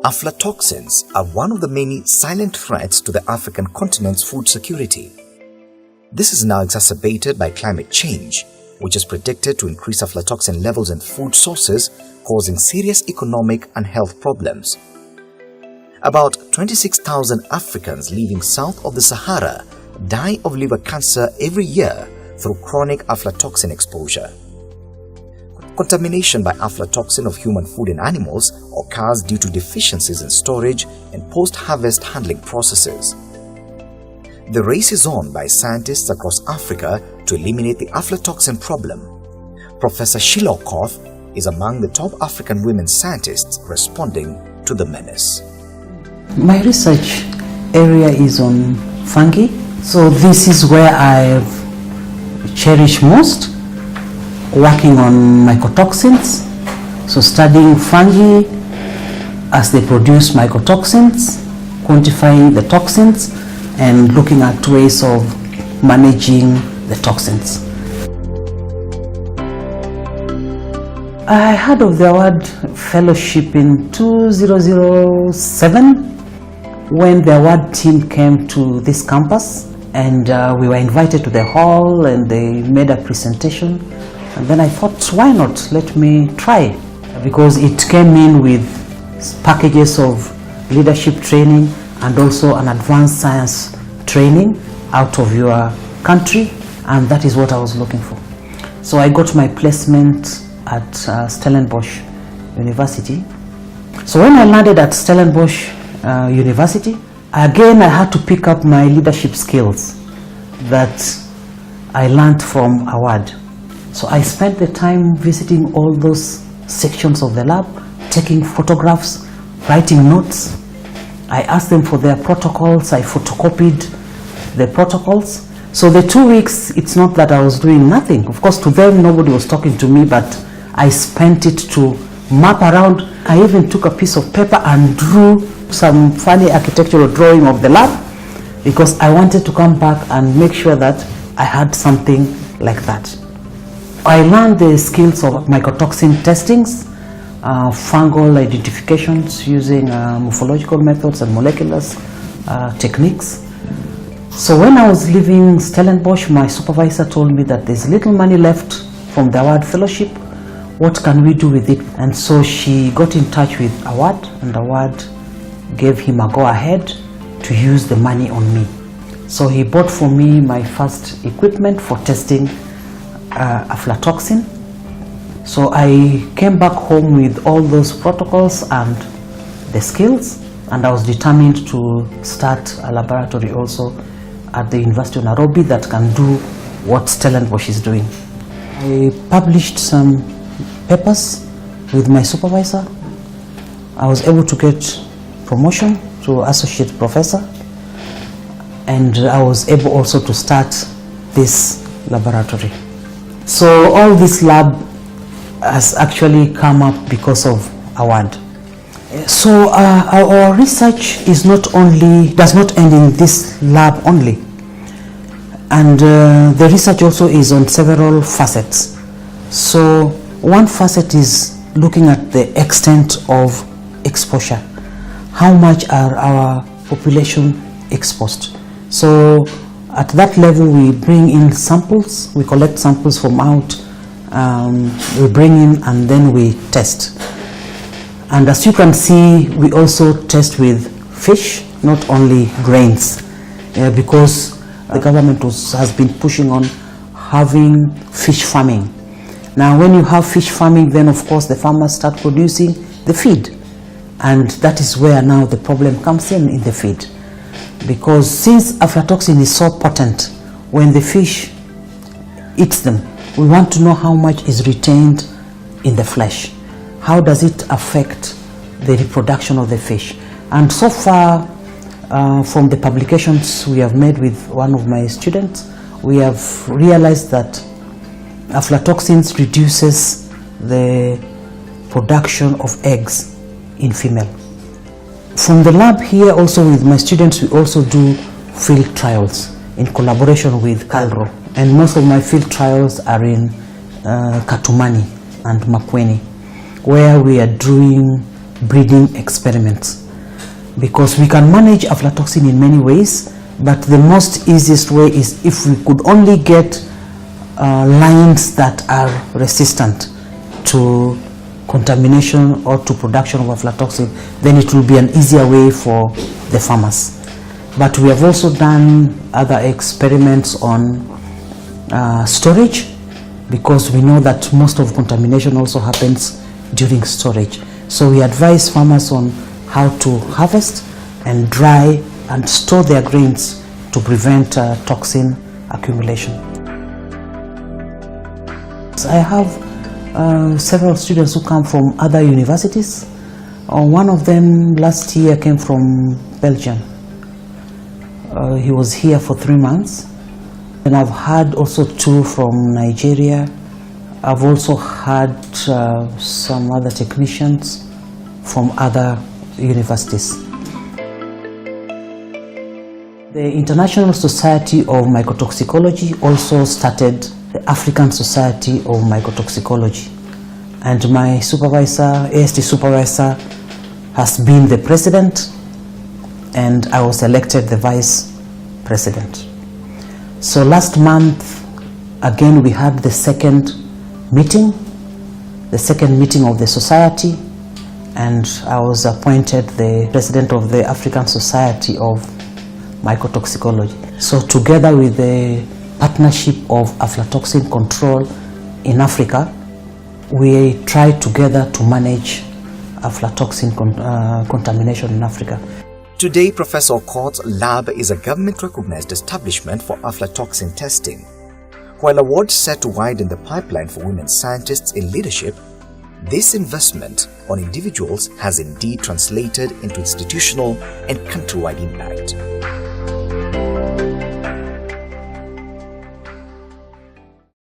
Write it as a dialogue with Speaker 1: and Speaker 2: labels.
Speaker 1: Aflatoxins are one of the many silent threats to the African continent's food security. This is now exacerbated by climate change, which is predicted to increase aflatoxin levels in food sources, causing serious economic and health problems. About 26,000 Africans living south of the Sahara die of liver cancer every year through chronic aflatoxin exposure. Contamination by aflatoxin of human food and animals occurs due to deficiencies in storage and post-harvest handling processes. The race is on by scientists across Africa to eliminate the aflatoxin problem. Professor Sheila Okoth is among the top African women scientists responding to the menace.
Speaker 2: My research area is on fungi, so this is where I cherish most, working on mycotoxins, so studying fungi as they produce mycotoxins, quantifying the toxins, and looking at ways of managing the toxins. I heard of the award fellowship in 2007 when the award team came to this campus, and we were invited to the hall and they made a presentation. And then I thought, why not? Let me try, because it came in with packages of leadership training and also an advanced science training out of your country, and that is what I was looking for. So I got my placement at Stellenbosch University. So when I landed at Stellenbosch University, again I had to pick up my leadership skills that I learned from award. So I spent the time visiting all those sections of the lab, taking photographs, writing notes. I asked them for their protocols. I photocopied the protocols. So the 2 weeks, it's not that I was doing nothing. Of course, to them, nobody was talking to me, but I spent it to map around. I even took a piece of paper and drew some funny architectural drawing of the lab, because I wanted to come back and make sure that I had something like that. I learned the skills of mycotoxin testings, fungal identifications using morphological methods and molecular techniques. So when I was leaving Stellenbosch, my supervisor told me that there's little money left from the award fellowship. What can we do with it? And so she got in touch with Award, and Award gave him a go-ahead to use the money on me. So he bought for me my first equipment for testing aflatoxin. So I came back home with all those protocols and the skills, and I was determined to start a laboratory also at the University of Nairobi that can do what Stellenbosch is doing. I published some papers with my supervisor. I was able to get promotion to associate professor, and I was able also to start this laboratory. So all this lab has actually come up because of award. So our research does not end in this lab only, and the research also is on several facets. So one facet is looking at the extent of exposure. How much are our population exposed? So at that level, we bring in samples, we collect samples from out, we bring in and then we test. And as you can see, we also test with fish, not only grains, because the government has been pushing on having fish farming. Now when you have fish farming, then of course the farmers start producing the feed. And that is where now the problem comes in the feed. Because since aflatoxin is so potent, when the fish eats them, we want to know how much is retained in the flesh. How does it affect the reproduction of the fish? And so far, from the publications we have made with one of my students, we have realized that aflatoxins reduces the production of eggs in female. From the lab here, also with my students, we also do field trials in collaboration with KALRO, and most of my field trials are in Katumani and Makueni, where we are doing breeding experiments, because we can manage aflatoxin in many ways, but the most easiest way is if we could only get lines that are resistant to contamination or to production of aflatoxin, then it will be an easier way for the farmers. But we have also done other experiments on storage, because we know that most of contamination also happens during storage. So we advise farmers on how to harvest and dry and store their grains to prevent toxin accumulation. I have several students who come from other universities. One of them last year came from Belgium. He was here for 3 months. And I've had also 2 from Nigeria. I've also had some other technicians from other universities. The International Society of Mycotoxicology also started the African Society of Mycotoxicology. And my supervisor, AST supervisor, has been the president, and I was elected the vice president. So last month, again, we had the second meeting of the society, and I was appointed the president of the African Society of Mycotoxicology. So together with the Partnership of Aflatoxin Control in Africa, we try together to manage aflatoxin contamination in Africa.
Speaker 1: Today, Professor Okoth's lab is a government-recognized establishment for aflatoxin testing. While awards set to widen the pipeline for women scientists in leadership, this investment on individuals has indeed translated into institutional and countrywide impact.